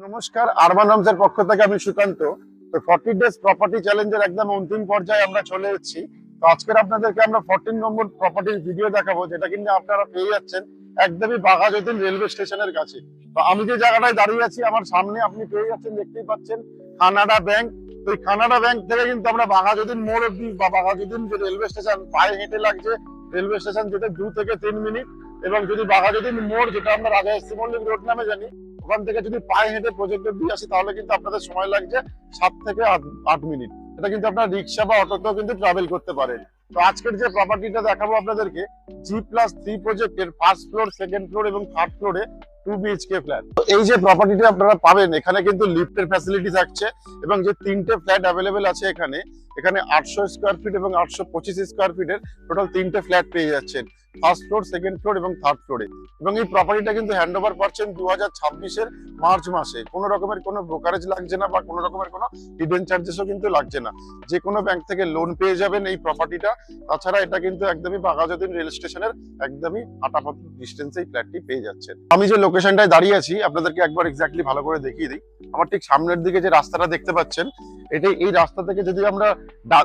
নমস্কার, আরবান হোমসের পক্ষ থেকে আমি সুকান্ত। তো 40 ডেজ প্রপার্টি চ্যালেঞ্জের একদম অন্তিম পর্যায়ে আমরা চলে এসেছি। তো আজকের আপনাদেরকে আমরা 14 নম্বর প্রপার্টির ভিডিও দেখাবো, যেটা কিন্তু আপনারা পেয়ে যাচ্ছেন একদমই বাঘাযতীন রেলওয়ে স্টেশনের কাছে। তো আমি যে জায়গাটায় দাঁড়িয়ে আছি, আমার সামনে আপনি পেয়ে যাচ্ছেন, দেখতেই পাচ্ছেন কানাডা ব্যাংক। তো এই কানাডা ব্যাংক থেকে কিন্তু আমরা বাঘাযতীন মোড় অব্দি বা বাঘাযতীন যে রেলওয়ে স্টেশন, পায়ে হেঁটে লাগছে রেলওয়ে স্টেশন যেতে 2 থেকে 3 মিনিট। এবং যদি বাঘাযতীন মোড়, যেটা আমরা রাজা এসসি মল্লিক রোড নামে জানি, ওখান থেকে যদি পায়ে হেঁটে প্রজেক্টর দিয়ে আসি, তাহলে কিন্তু আপনাদের সময় লাগছে 7 থেকে 8 মিনিট। এটা কিন্তু আপনার রিক্সা বা অটোতেও কিন্তু ট্রাভেল করতে পারেন। তো আজকের যে প্রপার্টিটা দেখাবো আপনাদেরকে, G+3 প্রজেক্টের ফার্স্ট ফ্লোর, সেকেন্ড ফ্লোর এবং থার্ড ফ্লোরে 2 BHK ফ্ল্যাট। তো এই যে প্রপার্টিটা আপনারা পাবেন, এখানে কিন্তু লিফটের ফ্যাসিলিটি থাকছে এবং যে 3টে ফ্ল্যাট অ্যাভেলেবেল আছে এখানে 800 স্কোয়ার ফিট এবং 825 স্কোয়ার ফিটের টোটাল 3টে ফ্ল্যাট পেয়ে যাচ্ছেন ফার্স্ট ফ্লোর, সেকেন্ড ফ্লোর এবং থার্ড ফ্লোরে। এবং এই প্রপার্টিটা কিন্তু হ্যান্ডওভার পাচ্ছেন 2026-এর মার্চ মাসে। কোনো রকমের কোনো ব্রোকারেজ লাগছে না বা কোনো রকমের কোনো হিডেন চার্জেসও কিন্তু লাগছে না। যে কোনো ব্যাংক থেকে লোন পেয়ে যাবেন এই প্রপার্টিটা। তাছাড়া এটা কিন্তু একদমই বাঘাযতীন রেল স্টেশনের একদমই হাঁটাপথ ডিস্টেন্সে এই ফ্ল্যাটটি পেয়ে যাচ্ছেন। আমি যে লোকেশনটায় দাঁড়িয়ে আছি আপনাদেরকে একবার এক্স্যাক্টলি ভালো করে দেখিয়ে দিই। আমার ঠিক সামনের দিকে যে রাস্তাটা দেখতে পাচ্ছেন, এই রাস্তা থেকে যদি আমরা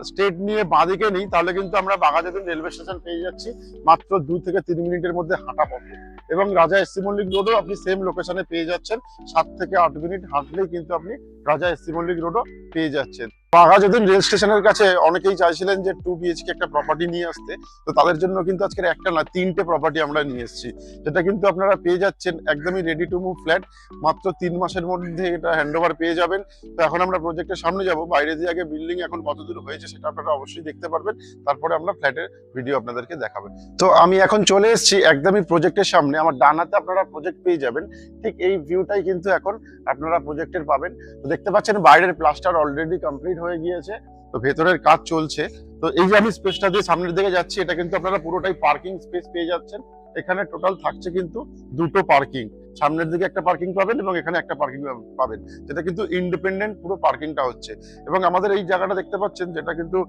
স্ট্রেট নিয়ে বাঁদিকে নিই, তাহলে কিন্তু আমরা বাঘাযতীন রেলওয়ে স্টেশন পেয়ে যাচ্ছি মাত্র 2 থেকে 3 মিনিটের মধ্যে হাঁটা পথে। এবং রাজা এসসি মল্লিক রোডও আপনি সেম লোকেশনে পেয়ে যাচ্ছেন। 7 থেকে 8 মিনিট হাঁটলেই কিন্তু আপনি রাজা এসসি মল্লিক রোডও পেয়ে যাচ্ছেন। বাঘাযতীন রেল স্টেশনের কাছে অনেকেই চাইছিলেন যে 2 BHK একটা প্রপার্টি নিয়ে আসতে। তো তাদের জন্য কিন্তু আজকের একটা না 3টে প্রপার্টি আমরা নিয়ে এসেছি, যেটা কিন্তু আপনারা পেয়ে যাচ্ছেন একদমই রেডি টু মুভ ফ্ল্যাট। মাত্র 3 মাসের মধ্যে এটা হ্যান্ডওভার পেয়ে যাবেন। তো এখন আমরা প্রজেক্টের সামনে যাব। বাইরে দিয়ে আগে বিল্ডিং এখন কতদূর হয়েছে সেটা আপনারা অবশ্যই দেখতে পারবেন, তারপরে আমরা ফ্ল্যাটের ভিডিও আপনাদেরকে দেখাবেন। তো আমি এখন চলে এসেছি একদমই প্রজেক্টের সামনে। আমার ডান হাতে আপনারা প্রজেক্ট পেয়ে যাবেন। ঠিক এই ভিউটাই কিন্তু এখন আপনারা প্রজেক্টের পাবেন। তো দেখতে পাচ্ছেন বাইরের প্লাস্টার অলরেডি কমপ্লিট হয়ে গিয়েছে, তো ভেতরের কাজ চলছে। তো এই যে আমি স্পেসটা দিয়ে সামনের দিকে যাচ্ছি, এটা কিন্তু আপনারা পুরোটাই পার্কিং স্পেস পেয়ে যাচ্ছেন। এখানে টোটাল থাকছে কিন্তু 2টো পার্কিং। সামনের দিকে একটা পার্কিং পাবেন এবং এখানে একটা পার্কিং পাবেন, যেটা কিন্তু ইন্ডিপেন্ডেন্ট পুরো পার্কিংটা হচ্ছে। এবং আমাদের এই জায়গাটা দেখতে পাচ্ছেন, যেটা কিন্তু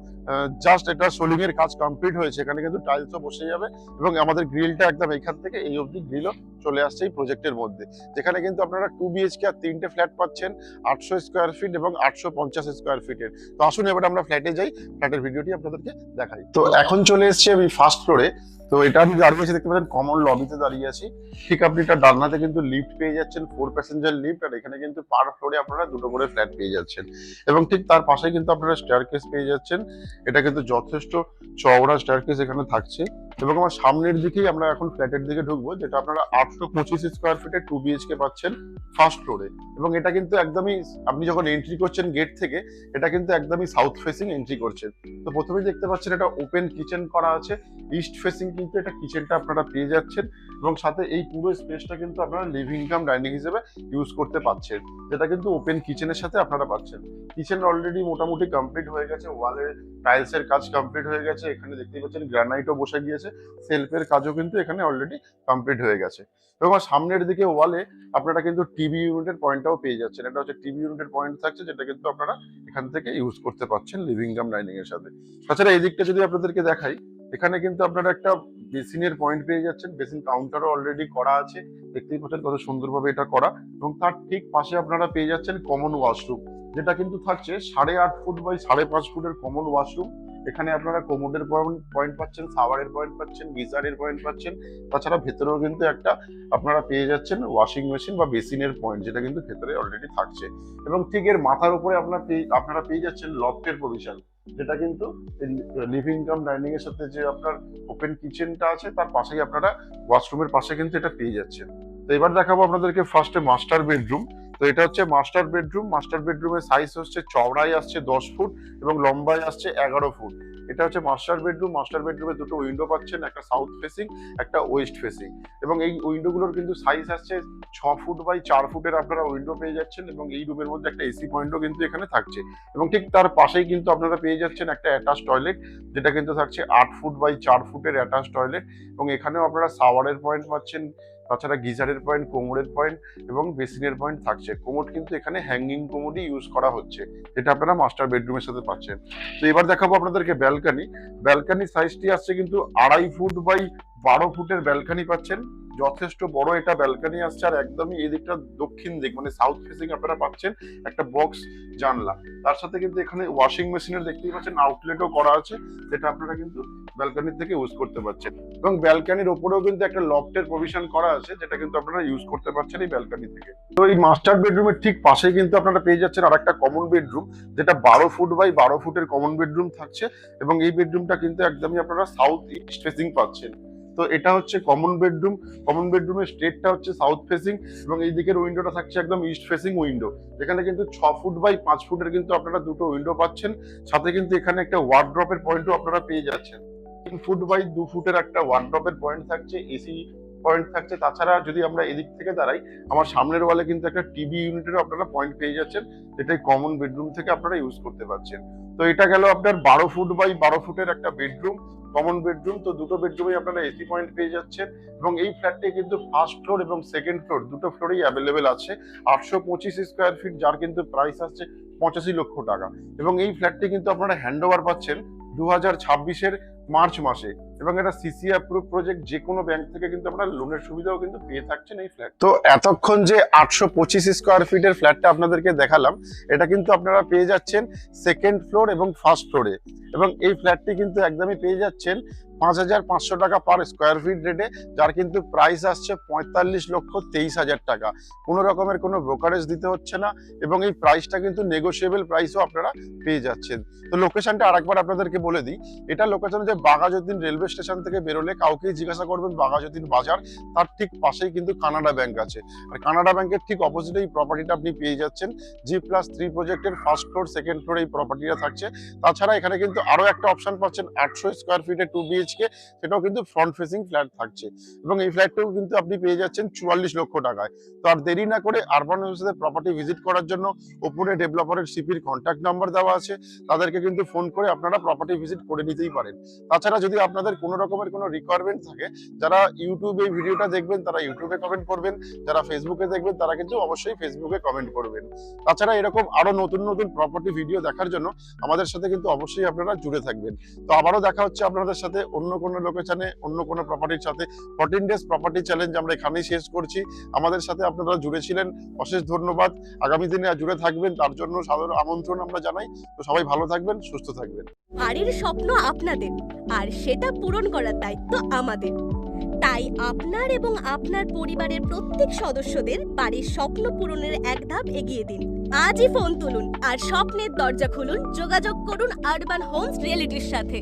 জাস্ট এটা সোলিং এর কাজ কমপ্লিট হয়েছে। এখানে কিন্তু টাইলসও বসে যাবে এবং আমাদের গ্রিলটা একদম এইখান থেকে এই অবধি গ্রিলও চলে আসছে এই প্রজেক্টের মধ্যে। যেখানে কিন্তু আপনারা 2 BHK আর 3টে ফ্ল্যাট পাচ্ছেন 800 স্কোয়ার ফিট এবং 850 স্কোয়ার ফিটের। তো আসুন এবার আমরা ফ্ল্যাটে যাই, ফ্ল্যাটের ভিডিওটি আপনাদেরকে দেখাই। তো এখন চলে এসেছি আমি ফার্স্ট ফ্লোরে। তো এটা আমি দাঁড়িয়ে আছি, দেখতে পাচ্ছেন কমন লবিতে দাঁড়িয়ে আছি। ঠিক আপনি এটা ডান হাতে কিন্তু লিফট পেয়ে যাচ্ছেন, 4 প্যাসেঞ্জার লিফট। আর এখানে কিন্তু পার ফ্লোরে আপনারা 2টো করে ফ্ল্যাট পেয়ে যাচ্ছেন। এবং ঠিক তার পাশে কিন্তু আপনারা স্টেয়ারকেস পেয়ে যাচ্ছেন। এটা কিন্তু যথেষ্ট চওড়া স্টেয়ারকেস এখানে থাকছে। এবং আমার সামনের দিকেই আমরা এখন ফ্ল্যাটের দিকে ঢুকবো, যেটা আপনারা 825 স্কোয়ার ফিটে 2 BHK পাচ্ছেন ফার্স্ট ফ্লোরে। এবং এটা কিন্তু একদমই, আপনি যখন এন্ট্রি করছেন গেট থেকে, এটা কিন্তু একদমই সাউথ ফেসিং এন্ট্রি করছেন। তো প্রথমেই দেখতে পাচ্ছেন এটা ওপেন কিচেন করা আছে। ইস্ট ফেসিং কিন্তু এটা কিচেনটা আপনারা পেয়ে যাচ্ছেন। এবং সাথে এই পুরো স্পেসটা কিন্তু আপনারা লিভিং কাম ডাইনিং হিসেবে ইউজ করতে পারছেন, যেটা কিন্তু ওপেন কিচেনের সাথে আপনারা পাচ্ছেন। কিচেন অলরেডি মোটামুটি কমপ্লিট হয়ে গেছে, ওয়ালের টাইলসের কাজ কমপ্লিট হয়ে গেছে। এখানে দেখতেই পাচ্ছেন গ্রানাইটও বসে গিয়েছে, সেলফের কাজও কিন্তু এখানে অলরেডি কমপ্লিট হয়ে গেছে। এবং সামনের দিকে ওয়ালে আপনারা কিন্তু টিভি ইউনিটের পয়েন্টটাও পেয়ে যাচ্ছেন। এটা হচ্ছে টিভি ইউনিটের পয়েন্ট থাকছে, যেটা কিন্তু আপনারা এখান থেকে ইউজ করতে পারছেন লিভিং কাম ডাইনিং এর সাথে। তাছাড়া এই দিকটা যদি আপনাদেরকে দেখাই, এখানে কিন্তু আপনারা একটা বেসিনের পয়েন্ট পেয়ে যাচ্ছেন। বেসিন কাউন্টারও অলরেডি করা আছে, দেখতেই পাচ্ছেন কত সুন্দরভাবে এটা করা। এবং তার ঠিক পাশে আপনারা পেয়ে যাচ্ছেন কমন ওয়াশরুম, যেটা কিন্তু থাকছে 8.5 ফুট বাই 5.5 ফুটের কমন ওয়াশরুম। এখানে আপনারা কোমোডের পয়েন্ট পাচ্ছেন, শাওয়ারের পয়েন্ট পাচ্ছেন, গিজারের পয়েন্ট পাচ্ছেন। তাছাড়া ভেতরেও কিন্তু একটা আপনারা পেয়ে যাচ্ছেন ওয়াশিং মেশিন বা বেসিনের পয়েন্ট, যেটা কিন্তু ভেতরে অলরেডি থাকছে। এবং ঠিক এর মাথার উপরে আপনারা পেয়ে যাচ্ছেন লফটের প্রভিশন, যেটা কিন্তু লিভিং কাম ডাইনিং এর সাথে যে আপনার ওপেন কিচেনটা আছে, তার পাশেই আপনারা ওয়াশরুমের পাশে কিন্তু এটা পেয়ে যাচ্ছেন। তো এবার দেখাবো আপনাদেরকে ফার্স্টে মাস্টার বেডরুম। তো এটা হচ্ছে মাস্টার বেডরুম। মাস্টার বেডরুমের সাইজ হচ্ছে চওড়ায় আসছে 10 ফুট এবং লম্বায় আসছে 11 ফুট। এটা হচ্ছে মাস্টার বেডরুম। মাস্টার বেডরুমে 2টো উইন্ডো পাচ্ছেন, একটা সাউথ ফেসিং, একটা ওয়েস্ট ফেসিং। এবং এই উইন্ডোগুলোর কিন্তু সাইজ আসছে 6 ফুট বাই 4 ফুটের আপনারা উইন্ডো পেয়ে যাচ্ছেন। এবং এই রুমের মধ্যে একটা এসি পয়েন্টও কিন্তু এখানে থাকছে। এবং ঠিক তার পাশেই কিন্তু আপনারা পেয়ে যাচ্ছেন একটা অ্যাটাচ টয়লেট, যেটা কিন্তু থাকছে 8 ফুট বাই 4 ফুটের অ্যাটাচ টয়লেট। এবং এখানেও আপনারা শাওয়ারের পয়েন্ট পাচ্ছেন, তাছাড়া গিজারের পয়েন্ট, কোমোডের পয়েন্ট এবং বেসিনের পয়েন্ট থাকছে। কোমোড কিন্তু এখানে হ্যাঙ্গিং কোমোডই ইউজ করা হচ্ছে, যেটা আপনারা মাস্টার বেডরুমের সাথে পাচ্ছেন। তো এবার দেখাবো আপনাদেরকে ব্যালকানি। ব্যালকানি সাইজটি আসছে কিন্তু 2.5 ফুট বাই 12 ফুটের ব্যালকানি পাচ্ছেন। যথেষ্ট বড় এটা ব্যালকনি আসছে, আর একদমই এই দিকটা দক্ষিণ দিক মানে সাউথ ফেসিং আপনারা পাচ্ছেন একটা বক্স জানলা। তার সাথে কিন্তু এখানে ওয়াশিং মেশিনের দেখতেই পাচ্ছেন আউটলেটও করা আছে, যেটা আপনারা কিন্তু ব্যালকনি থেকে ইউজ করতে পারছেন। এবং ব্যালকনির ওপরেও কিন্তু একটা লফটের প্রভিশন করা আছে, যেটা কিন্তু আপনারা ইউজ করতে পারছেন এই ব্যালকনি থেকে। তো এই মাস্টার বেডরুমের ঠিক পাশেই কিন্তু আপনারা পেয়ে যাচ্ছেন আর একটা কমন বেডরুম, যেটা 12 ফুট বাই 12 ফুটের কমন বেডরুম থাকছে। এবং এই বেডরুমটা কিন্তু একদমই আপনারা সাউথ ইস্ট ফেসিং পাচ্ছেন। তো এটা হচ্ছে কমন বেডরুম। কমন বেডরুমের স্টেটটা হচ্ছে সাউথ ফেসিং, এবং এই দিকের উইন্ডোটা থাকছে একদম ইস্ট ফেসিং উইন্ডো, যেখানে কিন্তু 6 ফুট বাই 5 ফুটের কিন্তু আপনারা দুটো উইন্ডো পাচ্ছেন। সাথে কিন্তু এখানে একটা ওয়ার্ড্রপের পয়েন্টও আপনারা পেয়ে যাচ্ছেন। 3 ফুট বাই 2 ফুটের একটা ওয়ার্ড্রপের পয়েন্ট থাকছে, এসি পয়েন্ট থাকছে। তাছাড়া যদি আমরা এদিক থেকে দাঁড়াই, আমার সামনের ওয়ালে কিন্তু একটা টিভি ইউনিটেরও আপনারা পয়েন্ট পেয়ে যাচ্ছেন, যেটা কমন বেডরুম থেকে আপনারা ইউজ করতে পারছেন। তো এটা গেল আপনার 12 ফুট বাই 12 ফুটের একটা বেডরুম, কমন বেডরুম। তো দুটো বেডরুমে আপনারা এসি পয়েন্ট পেয়ে যাচ্ছেন। এবং এই ফ্ল্যাটটি কিন্তু ফার্স্ট ফ্লোর এবং সেকেন্ড ফ্লোর দুটো ফ্লোরেই অ্যাভেলেবেল আছে। 825 স্কোয়ার ফিট, যার কিন্তু প্রাইস আসছে 85 লক্ষ টাকা। এবং এই ফ্ল্যাটটি কিন্তু আপনারা হ্যান্ড ওভার পাচ্ছেন 2026-এর মার্চ মাসে। এবং এটা সিসি অ্যাপ্রুভ প্রজেক্ট, যে কোনো ব্যাংক থেকে কিন্তু আপনারা লোনের সুবিধাও কিন্তু পেয়ে থাকছেন এই ফ্ল্যাট। তো এতক্ষণ যে 825 স্কোয়ার ফিটের ফ্ল্যাটটা আপনাদেরকে দেখালাম, এটা কিন্তু আপনারা পেয়ে যাচ্ছেন সেকেন্ড ফ্লোর এবং ফার্স্ট ফ্লোরে। এবং এই ফ্ল্যাটটি কিন্তু একদমই পেয়ে যাচ্ছেন 5,500 টাকা পার স্কোয়ার ফিট রেটে, যার কিন্তু প্রাইস আসছে 45,23,000 টাকা। কোনো রকমের কোনো ব্রোকারেজ দিতে হচ্ছে না, এবং এই প্রাইসটা কিন্তু নেগোশিয়েবল প্রাইসও আপনারা পেয়ে যাচ্ছেন। তো লোকেশনটা আরেকবার আপনাদেরকে বলে দিই, এটা লোকেশন যে বাঘাযতীন রেলওয়ে স্টেশন থেকে বেরোলে কাউকেই জিজ্ঞাসা করবেন বাঘাযতীন বাজার, তার ঠিক পাশেই কিন্তু কানাডা ব্যাংক আছে। আর কানাডা ব্যাংকের ঠিক অপোজিটে এই প্রপার্টিটা আপনি পেয়ে যাচ্ছেন। G+3 প্রজেক্টের ফার্স্ট ফ্লোর সেকেন্ড ফ্লোর এই প্রপার্টিটা থাকছে। তাছাড়া এখানে কিন্তু আরো একটা অপশন পাচ্ছেন 800 স্কোয়ার ফিটে 2 BHK, সেটাও কিন্তু ফ্রন্ট ফেসিং ফ্ল্যাট থাকছে। এবং এই ফ্ল্যাটটাও কিন্তু আপনি পেয়ে যাচ্ছেন 44 লক্ষ টাকায়। তো আর দেরি না করে আরবান হোমসের প্রপার্টি ভিজিট করার জন্য ওপরে ডেভেলপারের সিপির কন্ট্যাক্ট নাম্বার দেওয়া আছে, তাদেরকে কিন্তু ফোন করে আপনারা প্রপার্টি ভিজিট করে নিতেই পারেন। তাছাড়া যদি আপনাদের কোনো রকমের কোনো রিকোয়ারমেন্ট থাকে, যারা ইউটিউবে এই ভিডিওটা দেখবেন তারা ইউটিউবে কমেন্ট করবেন, যারা ফেসবুকে দেখবেন তারা কিন্তু অবশ্যই ফেসবুকে কমেন্ট করবেন। তাছাড়া এরকম আরো নতুন নতুন প্রপার্টি ভিডিও দেখার জন্য আমাদের সাথে কিন্তু অবশ্যই আপনারা জুড়ে থাকবেন। তো আবারও দেখা হচ্ছে আপনাদের সাথে অন্য কোনো লোকেশনে, অন্য কোনো প্রপার্টির সাথে। 14 ডেজ প্রপার্টি চ্যালেঞ্জ আমরা এখানেই শেষ করছি। আমাদের সাথে আপনারা জুড়ে ছিলেন, অশেষ ধন্যবাদ। আগামী দিনে জুড়ে থাকবেন তার জন্য সাদর আমন্ত্রণ আমরা জানাই। তো সবাই ভালো থাকবেন, সুস্থ থাকবেন। বাড়ির স্বপ্ন আপনাদের, আর সেটা পূরণ করার দায়িত্ব আমাদের। তাই আপনার এবং আপনার পরিবারের প্রত্যেক সদস্যদের বাড়ির স্বপ্ন পূরণের এক ধাপ এগিয়ে দিন। আজই ফোন তুলুন আর স্বপ্নের দরজা খুলুন। যোগাযোগ করুন আরবান হোমস রিয়েলিটির সাথে।